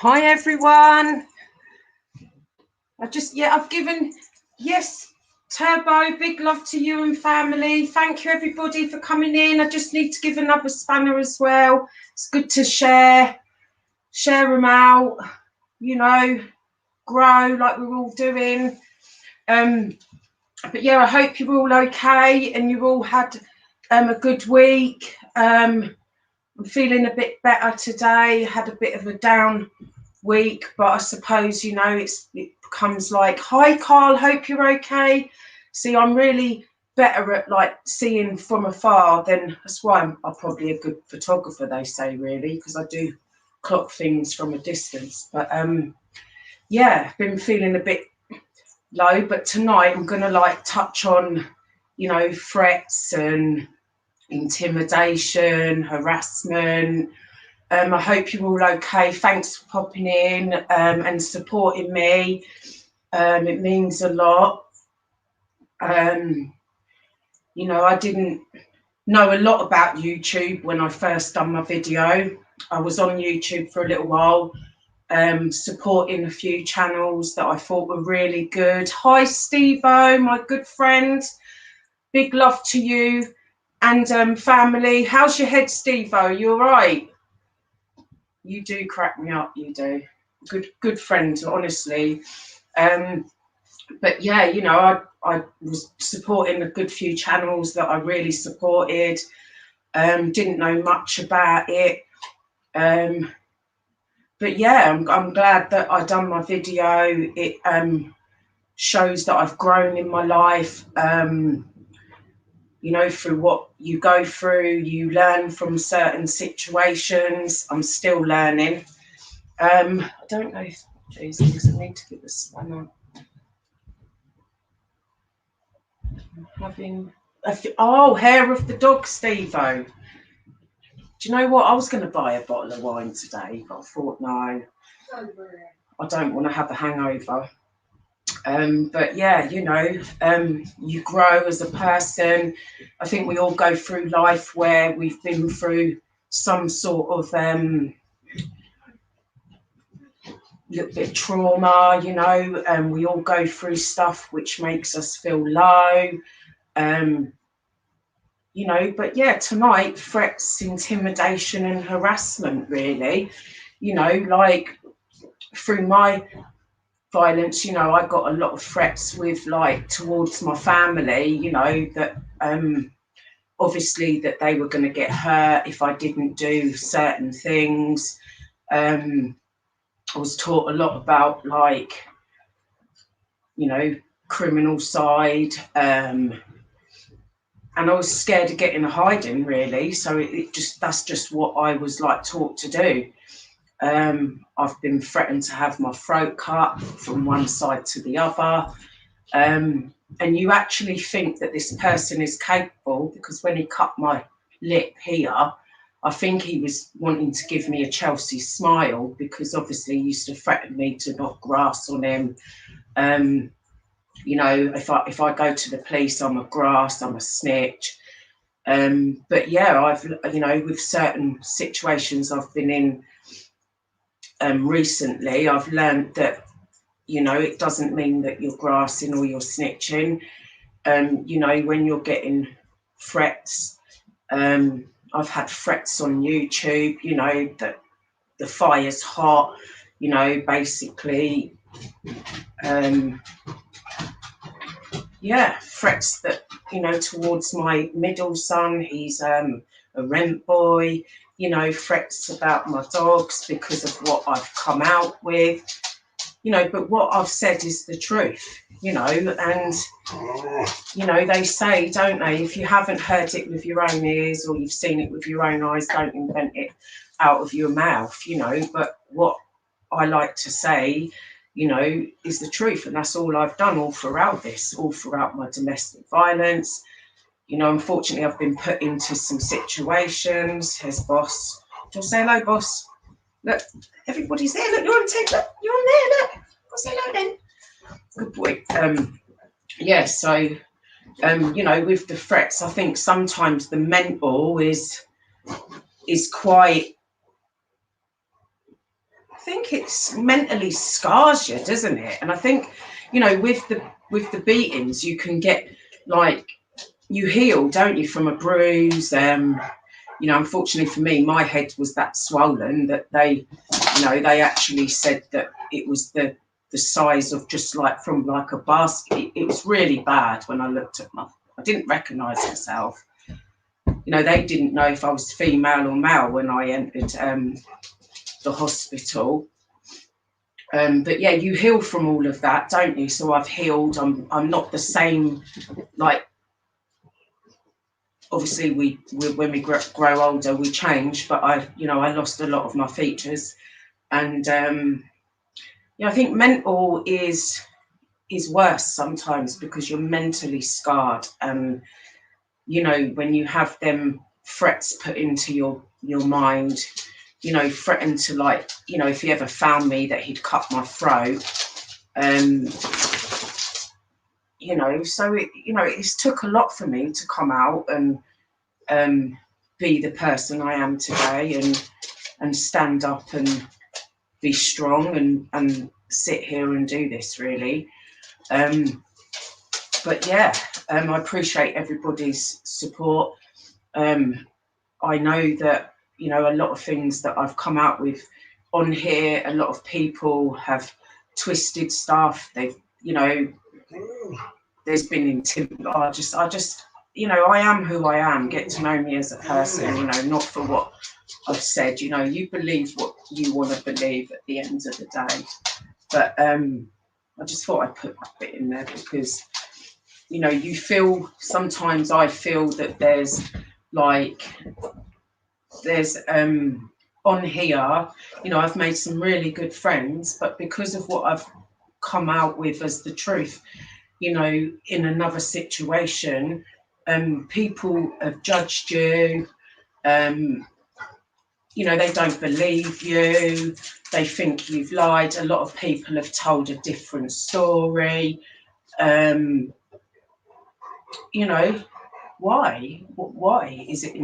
Hi everyone. I've given, yes, Turbo, big love to you and family. Thank you everybody for coming in. I just need to give another spanner as well. It's good to share them out, grow like we're all doing. But yeah, I hope you're all okay and you all had a good week. I'm feeling a bit better today. Had a bit of a down week, but I suppose it becomes like, hi Carl, hope you're okay. See, I'm really better at like seeing from afar. Then that's why I'm probably a good photographer, they say, really, because I do clock things from a distance. But been feeling a bit low, but tonight I'm gonna like touch on threats and intimidation, harassment. I hope you're all okay. Thanks for popping in and supporting me. It means a lot. I didn't know a lot about YouTube when I first done my video. I was on YouTube for a little while, supporting a few channels that I thought were really good. Hi, Steve-O, my good friend. Big love to you and family. How's your head, Steve-O? You all right? You do crack me up, you do. Good friend, honestly. But yeah, I was supporting a good few channels that I really supported. Didn't know much about it. But yeah, I'm glad that I done my video. It shows that I've grown in my life. Through what you go through, you learn from certain situations. I'm still learning. I don't know if, Jesus, I need to get the spanner. I'm having hair of the dog, Steve-O. Do you know what? I was going to buy a bottle of wine today, but I thought, no, I don't want to have a hangover. But yeah, you grow as a person. I think we all go through life where we've been through some sort of little bit of trauma, we all go through stuff which makes us feel low. But yeah, tonight, threats, intimidation and harassment, really, like through my violence, I got a lot of threats with like towards my family, that obviously that they were going to get hurt if I didn't do certain things. I was taught a lot about like, criminal side, and I was scared of getting a hiding, really. So that's just what I was like taught to do. I've been threatened to have my throat cut from one side to the other. And you actually think that this person is capable, because when he cut my lip here, I think he was wanting to give me a Chelsea smile, because obviously he used to threaten me to knock grass on him. If I go to the police, I'm a grass, I'm a snitch. But yeah, I've, with certain situations I've been in recently, I've learned that, it doesn't mean that you're grassing or you're snitching. When you're getting threats, I've had threats on YouTube, that the fire's hot, basically, threats that, towards my middle son. He's a rent boy, threats about my dogs because of what I've come out with, but what I've said is the truth, and, they say, don't they, if you haven't heard it with your own ears or you've seen it with your own eyes, don't invent it out of your mouth, but what I like to say, is the truth. And that's all I've done all throughout my domestic violence. Unfortunately, I've been put into some situations. Here's boss. Do you say hello, boss? Look, everybody's there. Look, you're on tape. Look, you're on there. Look, go say hello then. Good boy. So, with the threats, I think sometimes the mental is quite think it's mentally scars you, doesn't it? And I think, you know, with the beatings, you can get like, you heal, don't you, from a bruise. You know, unfortunately for me, my head was that swollen that they, you know, they actually said that it was the size of just like from like a basket. It was really bad when I looked at I didn't recognise myself. You know, they didn't know if I was female or male when I entered the hospital. But yeah, you heal from all of that, don't you? So I've healed. I'm not the same. Like, obviously, we when we grow older, we change. But I lost a lot of my features, and yeah, I think mental is worse sometimes because you're mentally scarred, and you know, when you have them threats put into your mind, you know, threatened to, like, you know, if he ever found me that he'd cut my throat, you know, so it, you know, it's took a lot for me to come out and be the person I am today, and stand up and be strong and sit here and do this, really. But yeah, I appreciate everybody's support. I know that, you know, a lot of things that I've come out with on here, a lot of people have twisted stuff. They've, you know, there's been I just, you know, I am who I am. Get to know me as a person, you know, not for what I've said. You know, you believe what you want to believe at the end of the day. But I just thought I'd put that bit in there because, you know, you feel, sometimes I feel that there's on here, you know, I've made some really good friends, but because of what I've come out with as the truth, you know, in another situation, people have judged you, you know, they don't believe you, they think you've lied. A lot of people have told a different story. You know, why? Is it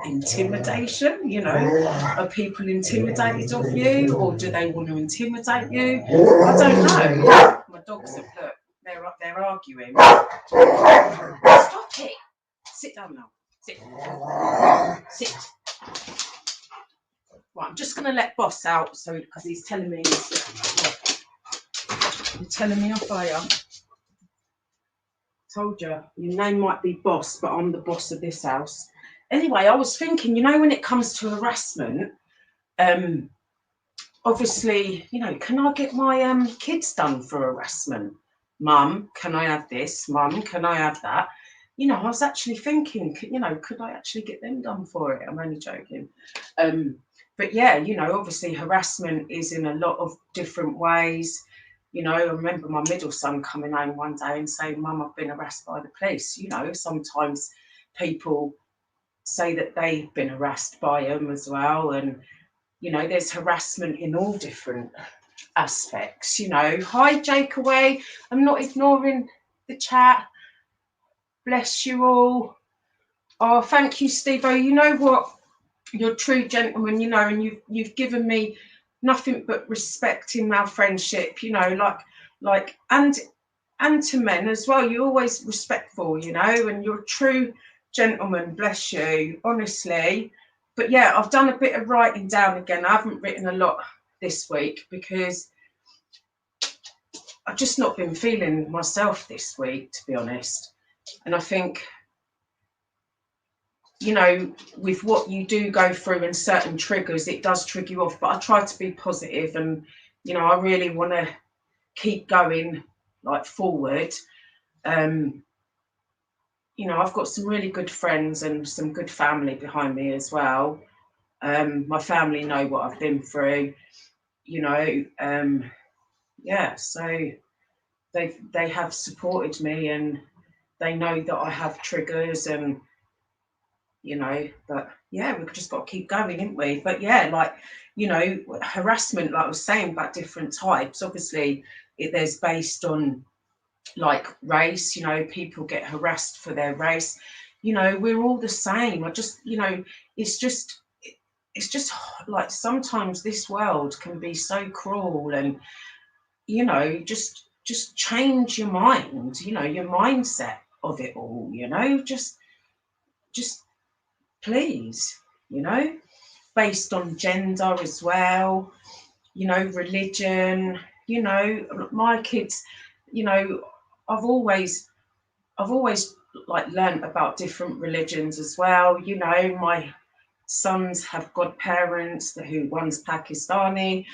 intimidation? You know, are people intimidated of you, or do they want to intimidate you? I don't know. My dogs have, look, they're arguing. Stop it. Sit down now. Sit. Right, I'm just going to let Boss out, so because he's telling me off here. Told you, your name might be Boss, but I'm the boss of this house. Anyway, I was thinking, you know, when it comes to harassment, obviously, you know, can I get my kids done for harassment? Mum, can I have this? Mum, can I have that? You know, I was actually thinking, you know, could I actually get them done for it? I'm only joking. But yeah, you know, obviously harassment is in a lot of different ways. You know, I remember my middle son coming home one day and saying, Mum, I've been harassed by the police. You know, sometimes people say that they've been harassed by them as well. And, you know, there's harassment in all different aspects, you know. Hi, Jake Away. I'm not ignoring the chat. Bless you all. Oh, thank you, Steve-O. You know what? You're a true gentleman, you know, and you've given me nothing but respect in our friendship, you know, like and to men as well. You're always respectful, you know, and you're a true gentleman. Bless you, honestly. But yeah, I've done a bit of writing down again. I haven't written a lot this week because I've just not been feeling myself this week, to be honest. And I think, you know, with what you do go through and certain triggers, it does trigger you off. But I try to be positive, and, you know, I really want to keep going, like, forward. You know, I've got some really good friends and some good family behind me as well. My family know what I've been through, you know. Yeah, so they have supported me, and they know that I have triggers, and, you know, but yeah, we've just got to keep going, haven't we? But yeah, like, you know, harassment, like I was saying about different types, obviously there's based on, like, race, you know, people get harassed for their race. You know, we're all the same. I just, you know, it's just, it's just like sometimes this world can be so cruel, and you know, just change your mind, you know, your mindset of it all, you know, just please, you know, based on gender as well, you know, religion, you know, my kids, you know, I've always I've always like learned about different religions as well. You know, my sons have godparents who one's Pakistani,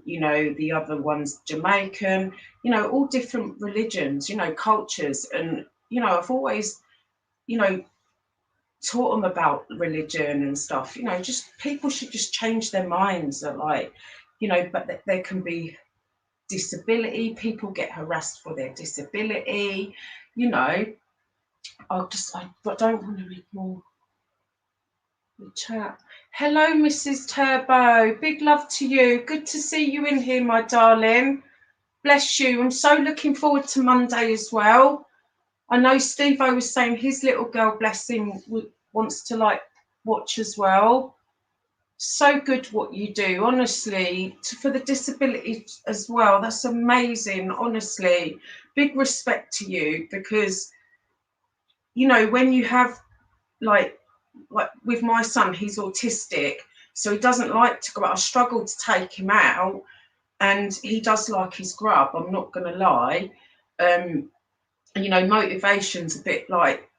you know, the other one's Jamaican, you know, all different religions, you know, cultures. And, you know, I've always, you know, taught them about religion and stuff. You know, just people should just change their minds that like, you know, but there can be disability, people get harassed for their disability, you know. I don't want to read more the chat. Hello, Mrs. Turbo. Big love to you. Good to see you in here, my darling. Bless you. I'm so looking forward to Monday as well. I know Steve-O was saying his little girl, bless him, wants to like watch as well. So good what you do, honestly, for the disability as well. That's amazing, honestly. Big respect to you, because, you know, when you have like with my son, he's autistic, so he doesn't like to go out. I struggle to take him out, and he does like his grub, I'm not going to lie. You know, motivation's a bit like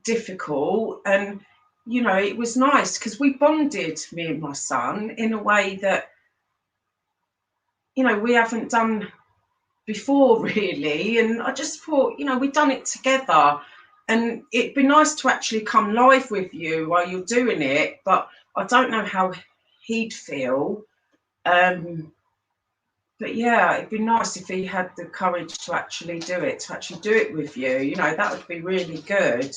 difficult, and you know, it was nice because we bonded, me and my son, in a way that, you know, we haven't done before really. And I just thought, you know, we'd done it together, and it'd be nice to actually come live with you while you're doing it, but I don't know how he'd feel. But yeah, it'd be nice if he had the courage to actually do it with you, you know, that would be really good.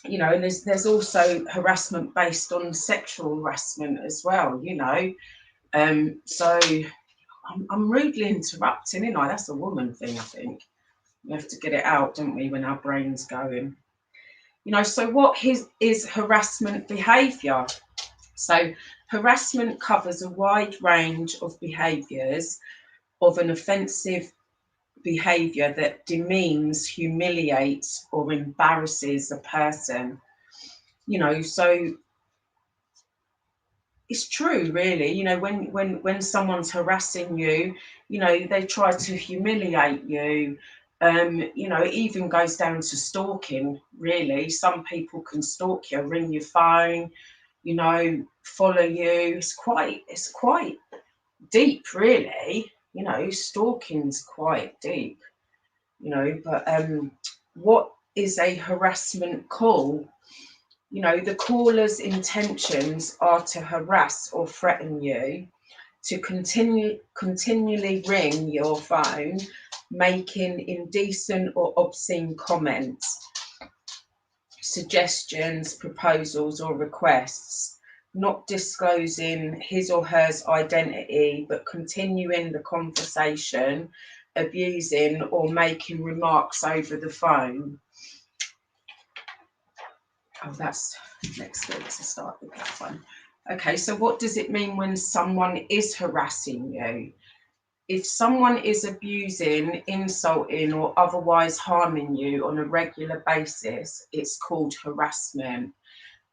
You know, and there's also harassment based on sexual harassment as well, you know. So I'm rudely interrupting, you know, that's a woman thing, I think. We have to get it out, don't we, when our brain's going. You know, so what is harassment behaviour? So harassment covers a wide range of behaviours of an offensive behaviour that demeans, humiliates, or embarrasses a person. You know, so it's true, really. You know, when someone's harassing you, you know, they try to humiliate you. You know, it even goes down to stalking, really. Some people can stalk you, ring your phone, you know, follow you. It's quite deep, really. You know, stalking's quite deep, you know. But what is a harassment call? You know, the caller's intentions are to harass or threaten you, to continually ring your phone, making indecent or obscene comments, suggestions, proposals, or requests, not disclosing his or hers identity, but continuing the conversation, abusing or making remarks over the phone. Oh, that's next week, so start with that one. Okay, so what does it mean when someone is harassing you? If someone is abusing, insulting, or otherwise harming you on a regular basis, it's called harassment.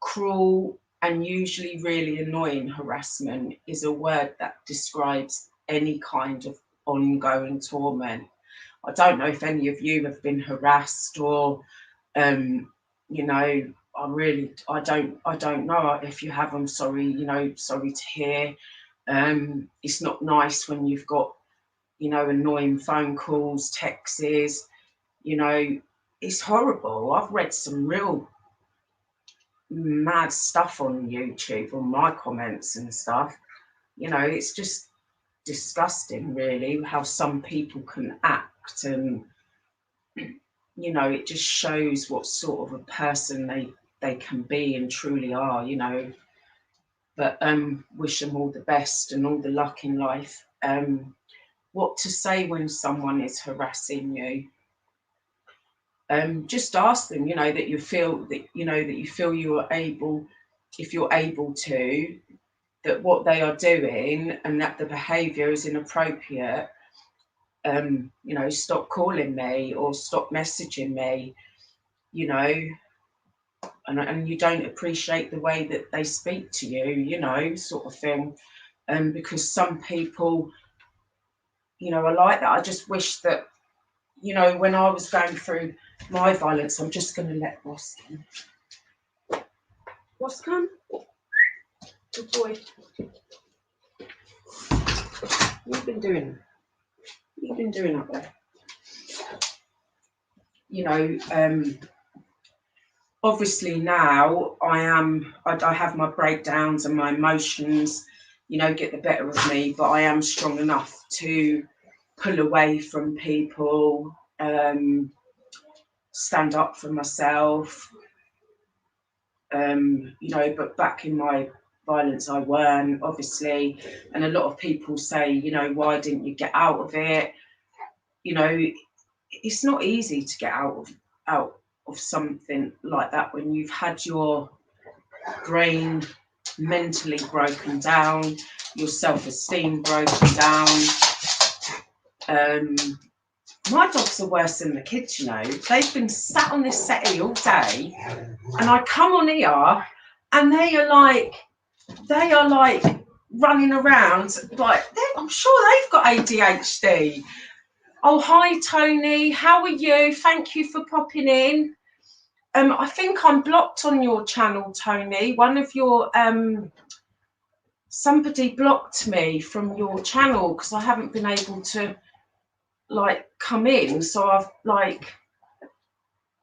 Cruel and usually really annoying harassment is a word that describes any kind of ongoing torment. I don't know if any of you have been harassed, or you know, I don't know if you have. I'm sorry, you know, sorry to hear. It's not nice when you've got, you know, annoying phone calls, texts, you know, it's horrible. I've read some real mad stuff on YouTube, on my comments and stuff. You know, it's just disgusting, really, how some people can act, and you know, it just shows what sort of a person they can be and truly are, you know. But wish them all the best and all the luck in life. What to say when someone is harassing you? Just ask them, you know, that you feel you are able if you're able to, that what they are doing and that the behaviour is inappropriate, you know, stop calling me or stop messaging me, you know, and you don't appreciate the way that they speak to you, you know, sort of thing. Because some people, you know, are like that. I just wish that, you know, when I was going through my violence, I'm just going to let Ross in. Ross, come. Good boy. What have you been doing? What have you been doing up there? You know, obviously now I have my breakdowns and my emotions, you know, get the better of me, but I am strong enough to pull away from people, stand up for myself, you know, but back in my violence I weren't, obviously, and a lot of people say, you know, why didn't you get out of it? You know, it's not easy to get out of something like that when you've had your brain mentally broken down, your self-esteem broken down. My dogs are worse than the kids, you know. They've been sat on this settee all day, and I come on here, and they are like running around like I'm sure they've got ADHD. Oh, hi Tony, how are you? Thank you for popping in. I think I'm blocked on your channel, Tony. One of your somebody blocked me from your channel because I haven't been able to like come in. So I've like,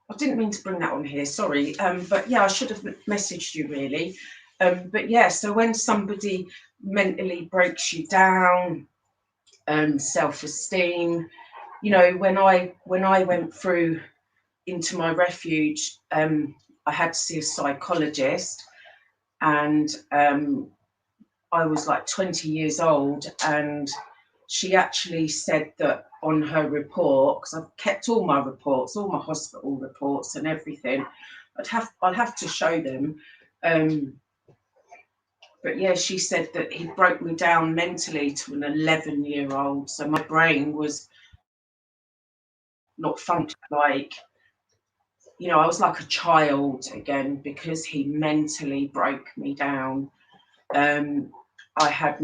I didn't mean to bring that on here, sorry. But yeah, I should have messaged you really. But yeah, so when somebody mentally breaks you down, self-esteem, you know, when I went through into my refuge, I had to see a psychologist, and I was like 20 years old, and she actually said that on her report, because I've kept all my reports, all my hospital reports and everything, I'd have to show them. But yeah, she said that he broke me down mentally to an 11-year-old. So my brain was not functioning like, you know, I was like a child again because he mentally broke me down. I had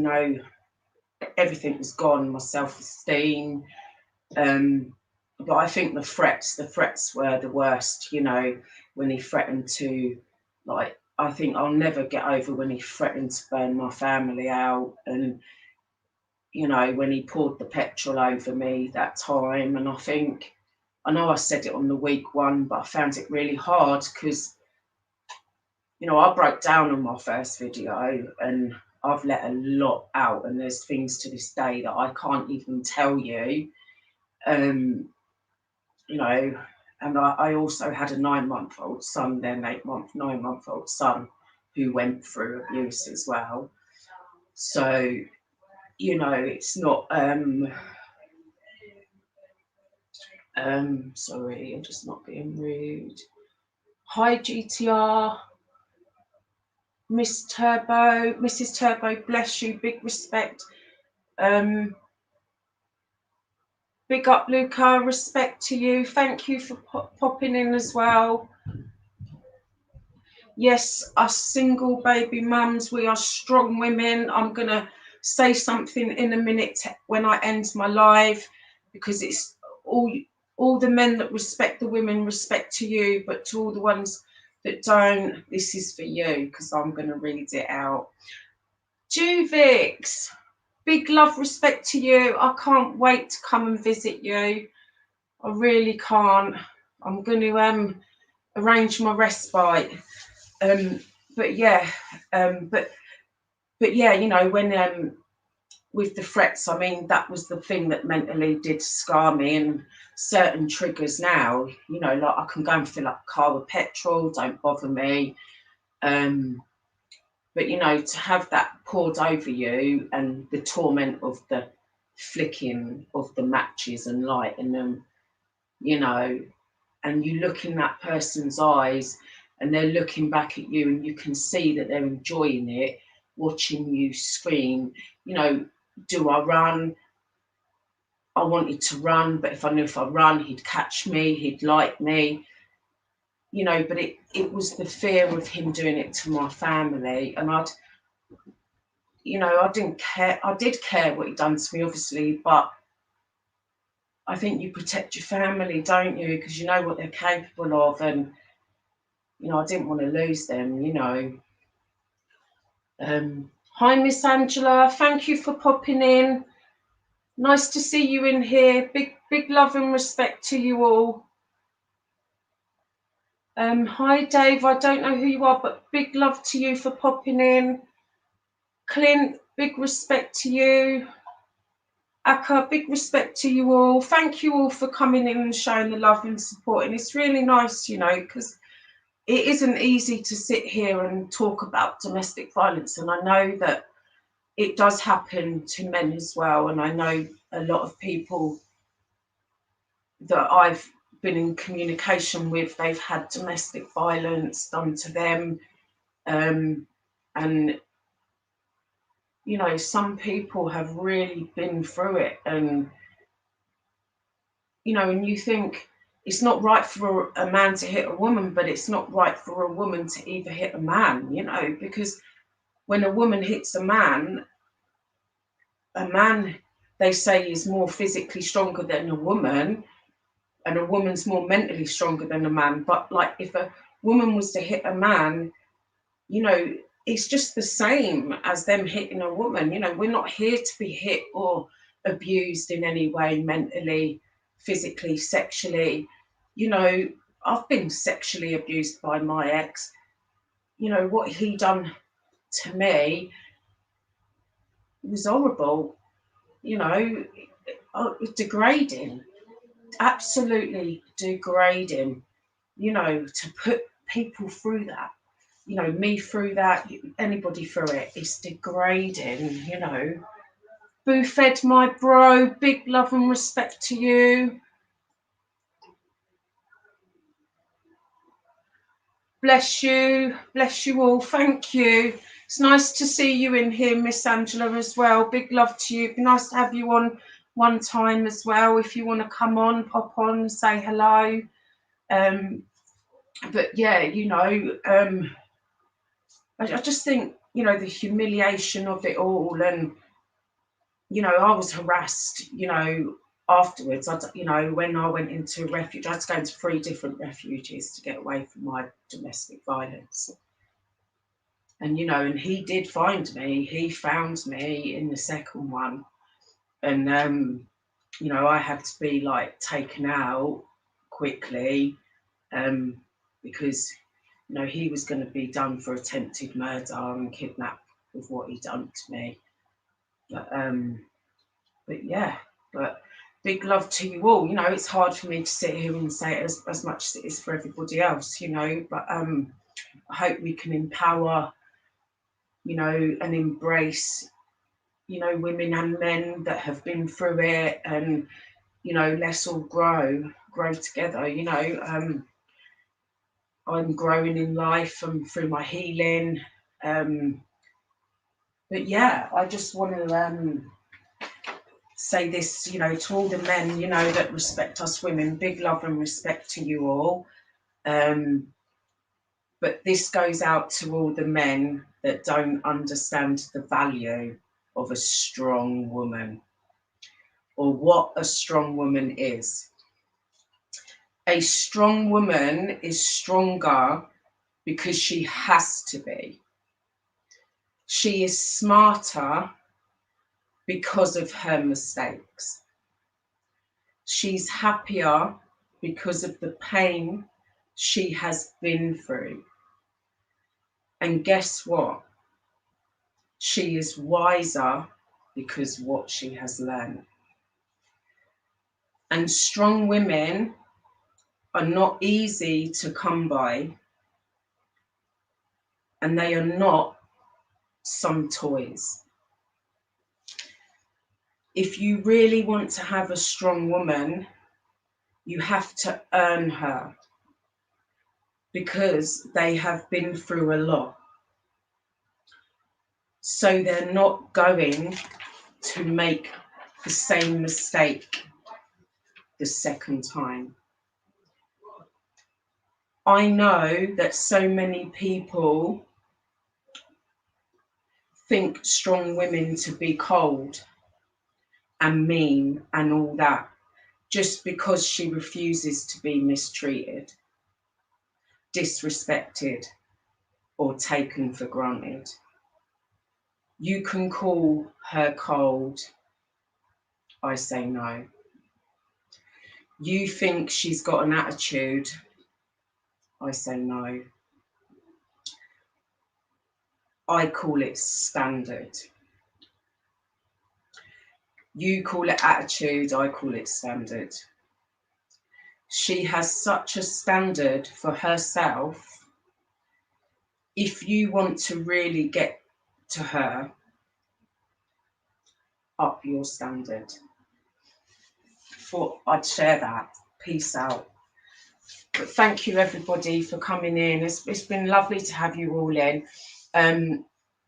everything was gone, my self-esteem. But I think the threats were the worst, you know, when he threatened to, like, I think I'll never get over when he threatened to burn my family out, and, you know, when he poured the petrol over me that time. And I know I said it on the week one, but I found it really hard because, you know, I broke down on my first video and I've let a lot out, and there's things to this day that I can't even tell you. You know, and I also had a 9-month-old son, then 9-month-old son who went through abuse as well. So, you know, it's not sorry, I'm just not being rude. Hi GTR, Mrs. Turbo, bless you, big respect. Big up, Luca, respect to you. Thank you for popping in as well. Yes, us single baby mums, we are strong women. I'm going to say something in a minute when I end my live, because it's all the men that respect the women, respect to you, but to all the ones that don't, this is for you, because I'm going to read it out. Juvix, big love, respect to you. I can't wait to come and visit you. I really can't. I'm going to arrange my respite. But yeah, but yeah, you know, when with the threats, I mean, that was the thing that mentally did scar me. And certain triggers now, you know, like I can go and fill up a car with petrol, don't bother me. But you know, to have that poured over you and the torment of the flicking of the matches and lighting them, you know, and you look in that person's eyes and they're looking back at you and you can see that they're enjoying it, watching you scream. You know, do I run? I wanted to run, but if I knew if I run, he'd catch me, he'd like me, you know, but it was the fear of him doing it to my family. And I didn't care. I did care what he'd done to me, obviously, but I think you protect your family, don't you? Because you know what they're capable of. And, I didn't want to lose them. Hi, Miss Angela. Thank you for popping in. Nice to see you in here. Big love and respect to you all. Hi, Dave. I don't know who you are, but big love to you for popping in. Clint, big respect to you. Akka, big respect to you all. Thank you all for coming in and showing the love and support. And it's really nice, because it isn't easy to sit here and talk about domestic violence. And I know that it does happen to men as well. And I know a lot of people that I've been in communication with, they've had domestic violence done to them. And, some people have really been through it. And, and you think it's not right for a man to hit a woman, but it's not right for a woman to either hit a man, because when a woman hits a man, they say, is more physically stronger than a woman, and a woman's more mentally stronger than a man. But like, if a woman was to hit a man, it's just the same as them hitting a woman. We're not here to be hit or abused in any way, mentally, physically, sexually. I've been sexually abused by my ex. What he done to me was horrible. Degrading, absolutely degrading. To put people through that, me through that, anybody through it, it's degrading. Buffed, my bro, big love and respect to you. Bless you all. Thank you. It's nice to see you in here, Miss Angela, as well. Big love to you. It'd be nice to have you on one time as well. If you want to come on, pop on, say hello. But yeah, I just think, the humiliation of it all. And, I was harassed, afterwards. When I went into refuge, I had to go into 3 different refuges to get away from my domestic violence. And, and he did find me. He found me in the second one. And, I had to be like taken out quickly, because, he was going to be done for attempted murder and kidnap with what he done to me. But yeah, but big love to you all. It's hard for me to sit here and say it as much as it is for everybody else, but I hope we can empower, and embrace, women and men that have been through it. And, let's all grow together. I'm growing in life and through my healing. But yeah, I just want to say this, to all the men, that respect us women. Big love and respect to you all. But this goes out to all the men that don't understand the value of a strong woman, or what a strong woman is. A strong woman is stronger because she has to be. She is smarter because of her mistakes. She's happier because of the pain she has been through. And guess what? She is wiser because what she has learned. And strong women are not easy to come by, and they are not some toys. If you really want to have a strong woman, you have to earn her, because they have been through a lot. So they're not going to make the same mistake the second time. I know that so many people think strong women to be cold and mean and all that, just because she refuses to be mistreated, disrespected, or taken for granted. You can call her cold. I say no. You think she's got an attitude. I say no. I call it standard. You call it attitude, I call it standard. She has such a standard for herself. If you want to really get to her, up your standard. Thought I'd share that. Peace out. But thank you everybody for coming in. It's been lovely to have you all in.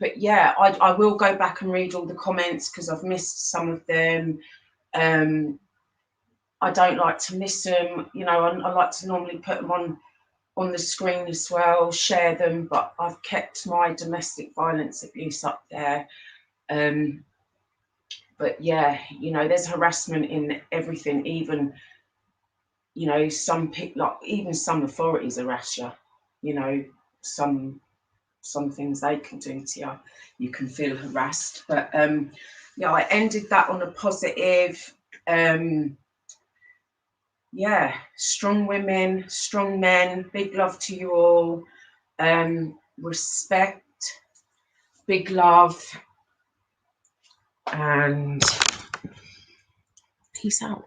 But yeah, I will go back and read all the comments because I've missed some of them. I don't like to miss them. You know, I like to normally put them on the screen as well, share them, but I've kept my domestic violence abuse up there. But yeah, you know, there's harassment in everything, even, you know, some people, like even some authorities harass you, you know, some things they can do to you, you can feel harassed. But yeah, I ended that on a positive. Yeah, strong women, strong men, big love to you all. Respect, big love, and peace out.